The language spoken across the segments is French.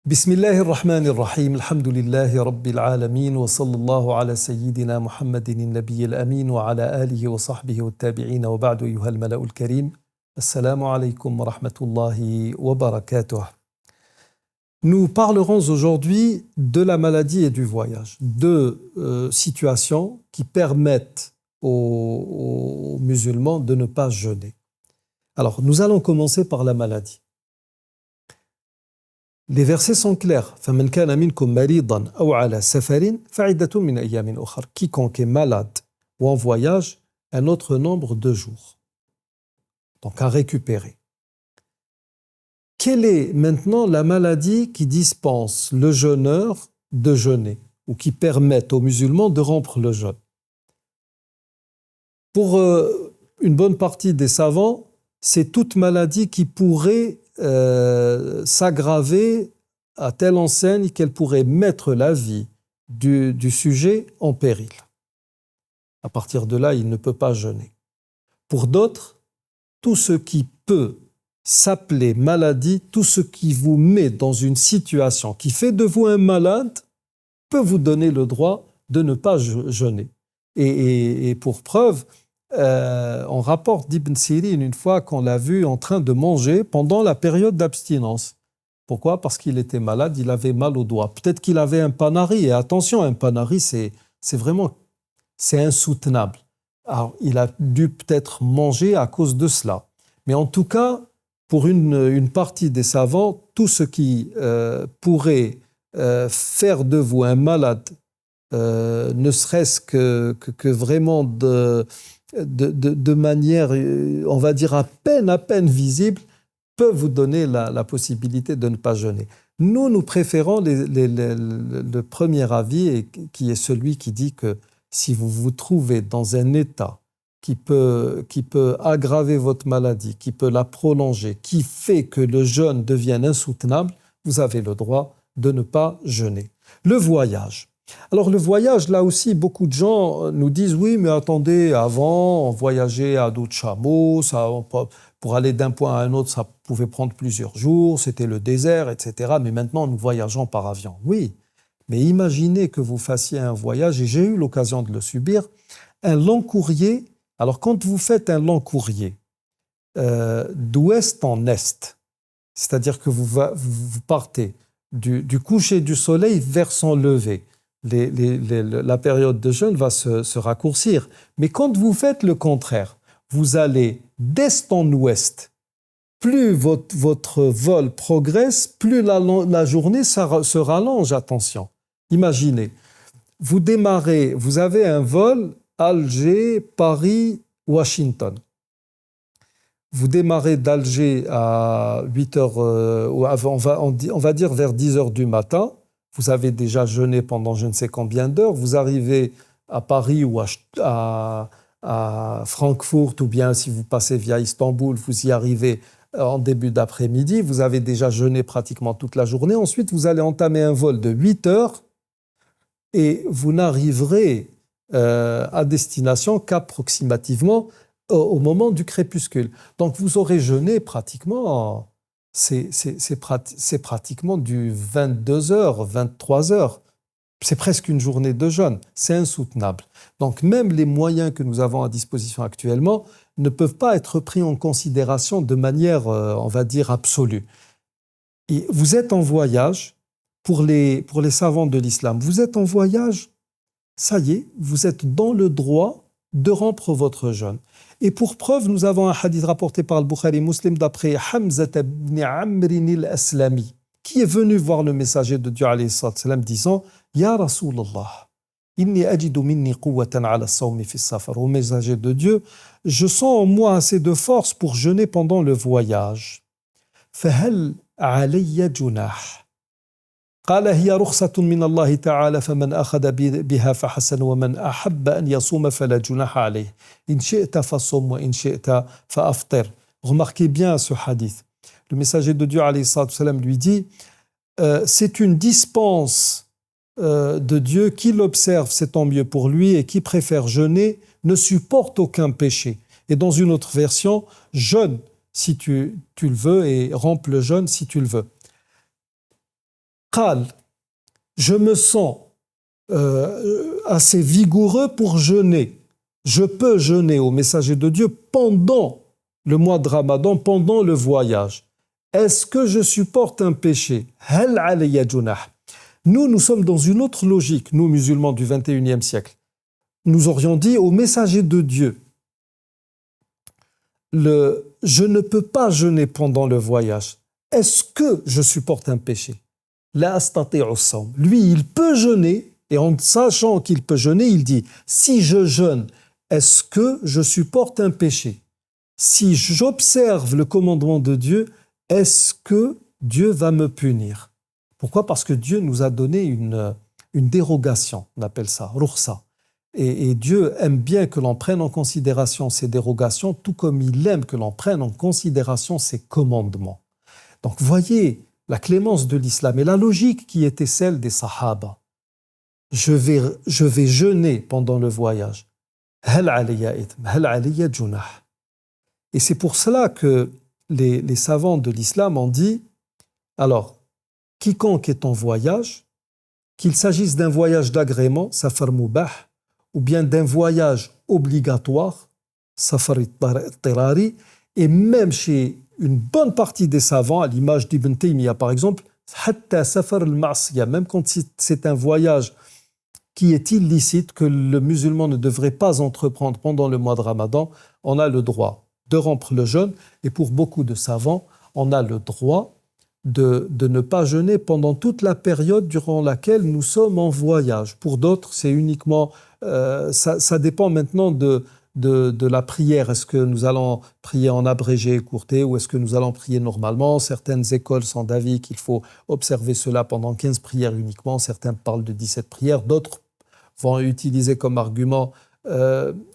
بسم الله الرحمن الرحيم الحمد لله رب العالمين وصلى الله على سيدنا محمد النبي الأمين وعلى آله وصحبه والتابعين وبعد أيها الملأ الكريم السلام عليكم ورحمة الله وبركاته. Nous parlerons aujourd'hui de la maladie et du voyage, deux situations qui permettent aux musulmans de ne pas jeûner. Alors, nous allons commencer par la maladie. Les versets sont clairs. فَمَنْ كَانَ مِنْكُمْ مَرِيضًا أَوْ عَلَى سَفَرٍ فَعِدَّةٌ مِنْ أَيَّامٍ أُخَرَ. Quiconque est malade ou en voyage, un autre nombre de jours. Donc à récupérer. Quelle est maintenant la maladie qui dispense le jeûneur de jeûner ou qui permet aux musulmans de rompre le jeûne? Pour une bonne partie des savants, c'est toute maladie qui pourrait s'aggraver à telle enseigne qu'elle pourrait mettre la vie du sujet en péril. À partir de là, il ne peut pas jeûner. Pour d'autres, tout ce qui peut s'appeler maladie, tout ce qui vous met dans une situation qui fait de vous un malade, peut vous donner le droit de ne pas jeûner. Et pour preuve, on rapporte d'Ibn Sirin une fois qu'on l'a vu en train de manger pendant la période d'abstinence. Pourquoi? Parce qu'il était malade, il avait mal au doigt. Peut-être qu'il avait un panari, et attention, un panari, c'est insoutenable. Alors, il a dû peut-être manger à cause de cela. Mais en tout cas, pour une partie des savants, tout ce qui pourrait faire de vous un malade, ne serait-ce que vraiment de manière, on va dire, à peine visible, peut vous donner la possibilité de ne pas jeûner. Nous préférons le premier avis, qui est celui qui dit que si vous vous trouvez dans un état qui peut aggraver votre maladie, qui peut la prolonger, qui fait que le jeûne devienne insoutenable, vous avez le droit de ne pas jeûner. Le voyage. Alors le voyage, là aussi, beaucoup de gens nous disent « Oui, mais attendez, avant, on voyageait à dos de chameau, pour aller d'un point à un autre, ça pouvait prendre plusieurs jours, c'était le désert, etc. Mais maintenant, nous voyageons par avion. » Oui, mais imaginez que vous fassiez un voyage, et j'ai eu l'occasion de le subir, un long courrier. Alors quand vous faites un long courrier d'ouest en est, c'est-à-dire que vous partez du coucher du soleil vers son lever, la période de jeûne va se raccourcir. Mais quand vous faites le contraire, vous allez d'est en ouest, plus votre vol progresse, plus la journée se rallonge, attention. Imaginez, vous démarrez, vous avez un vol Alger, Paris, Washington. Vous démarrez d'Alger à 8h, on va dire vers 10h du matin. Vous avez déjà jeûné pendant je ne sais combien d'heures. Vous arrivez à Paris ou à Francfort, ou bien si vous passez via Istanbul, vous y arrivez en début d'après-midi. Vous avez déjà jeûné pratiquement toute la journée. Ensuite, vous allez entamer un vol de 8 heures et vous n'arriverez à destination qu'approximativement au moment du crépuscule. Donc vous aurez jeûné pratiquement, c'est pratiquement du 22h, 23h. C'est presque une journée de jeûne. C'est insoutenable. Donc même les moyens que nous avons à disposition actuellement ne peuvent pas être pris en considération de manière, on va dire, absolue. Et vous êtes en voyage, pour les savants de l'islam, vous êtes en voyage, ça y est, vous êtes dans le droit de rompre votre jeûne. Et pour preuve, nous avons un hadith rapporté par le Bukhari Muslim d'après Hamza ibn Amr al-Aslami, qui est venu voir le messager de Dieu alayhi salam disant « Ya Rasulallah, inni ajidu minni quwwatan ala as-sawmi fi as-safar » Au messager de Dieu, je sens en moi assez de force pour jeûner pendant le voyage. « Fahal alayya junah » قال هي رخصة من الله تعالى فمن أخذ بها فحسن ومن أحب أن يصوم فلا جناح عليه إن شئت فصم وإن شئت فأفطر. Remarquez bien ce hadith. Le messager de Dieu alayhi salam lui dit c'est une dispense de Dieu, qui l'observe c'est tant mieux pour lui, et qui préfère jeûner ne supporte aucun péché. Et dans une autre version, jeûne si tu le veux et romps le jeûne si tu le veux. قال, je me sens assez vigoureux pour jeûner. Je peux jeûner au messager de Dieu pendant le mois de Ramadan, pendant le voyage. Est-ce que je supporte un péché? هل علي جناح? Nous sommes dans une autre logique, nous musulmans du 21e siècle. Nous aurions dit au messager de Dieu, je ne peux pas jeûner pendant le voyage. Est-ce que je supporte un péché? La astati'u as-sawm. Lui, il peut jeûner, et en sachant qu'il peut jeûner, il dit, si je jeûne, est-ce que je supporte un péché? Si j'observe le commandement de Dieu, est-ce que Dieu va me punir? Pourquoi? Parce que Dieu nous a donné une dérogation, on appelle ça, rukhsa. Et Dieu aime bien que l'on prenne en considération ces dérogations, tout comme il aime que l'on prenne en considération ses commandements. Donc voyez la clémence de l'islam et la logique qui était celle des sahaba. Je vais jeûner pendant le voyage. Hal alayya ithm, hal alayya junah. Et c'est pour cela que les savants de l'islam ont dit, alors, quiconque est en voyage, qu'il s'agisse d'un voyage d'agrément, safar mubah, ou bien d'un voyage obligatoire, safar tirari, et même chez une bonne partie des savants, à l'image d'Ibn Taymiyyah par exemple, hatta safar al-ma'siyah, même quand c'est un voyage qui est illicite, que le musulman ne devrait pas entreprendre pendant le mois de Ramadan, on a le droit de rompre le jeûne, et pour beaucoup de savants, on a le droit de ne pas jeûner pendant toute la période durant laquelle nous sommes en voyage. Pour d'autres, c'est uniquement... ça dépend maintenant de la prière. Est-ce que nous allons prier en abrégé écourté ou est-ce que nous allons prier normalement? Certaines écoles sont d'avis qu'il faut observer cela pendant 15 prières uniquement. Certains parlent de 17 prières. D'autres vont utiliser comme argument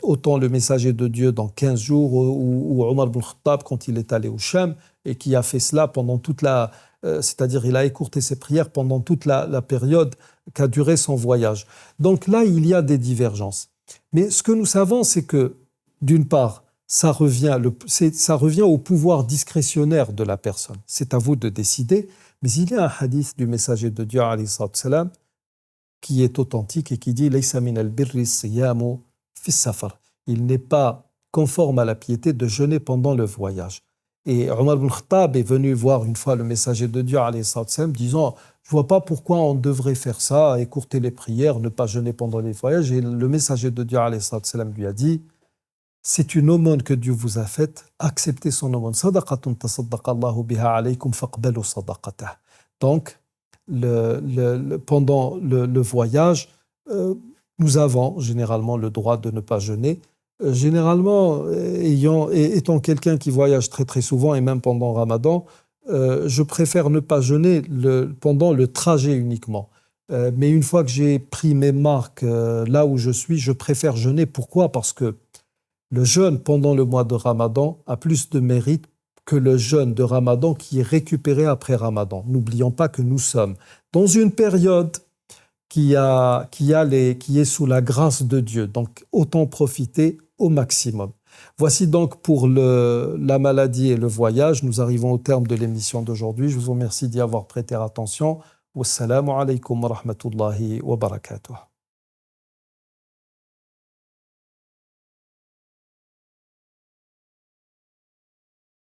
autant le messager de Dieu dans 15 jours ou Omar ibn Khattab quand il est allé au Sham et qui a fait cela pendant toute la... c'est-à-dire il a écourté ses prières pendant toute la période qu'a duré son voyage. Donc là, il y a des divergences. Mais ce que nous savons, c'est que, d'une part, ça revient au pouvoir discrétionnaire de la personne. C'est à vous de décider. Mais il y a un hadith du messager de Dieu, alayhi salam, qui est authentique et qui dit « Laysa min al-birri siyamu fi safar ». Il n'est pas conforme à la piété de jeûner pendant le voyage. Et Omar ibn Khattab est venu voir une fois le messager de Dieu, alayhi salam, disant « Je ne vois pas pourquoi on devrait faire ça, écourter les prières, ne pas jeûner pendant les voyages. » Et le messager de Dieu, alayhi salam, lui a dit « C'est une aumône que Dieu vous a faite, acceptez son aumône. Sadaqatun tasaddaqa Allahu biha alaykum faqbalu sadaqatah. » Donc, pendant le voyage, nous avons généralement le droit de ne pas jeûner. Généralement, étant quelqu'un qui voyage très très souvent et même pendant Ramadan, je préfère ne pas jeûner pendant le trajet uniquement. Mais une fois que j'ai pris mes marques là où je suis, je préfère jeûner. Pourquoi? Parce que le jeûne pendant le mois de Ramadan a plus de mérite que le jeûne de Ramadan qui est récupéré après Ramadan. N'oublions pas que nous sommes dans une période qui est sous la grâce de Dieu. Donc, autant profiter au maximum. Voici donc pour la maladie et le voyage. Nous arrivons au terme de l'émission d'aujourd'hui. Je vous remercie d'y avoir prêté attention. Wassalamu alaikum wa rahmatullahi wa barakatuh.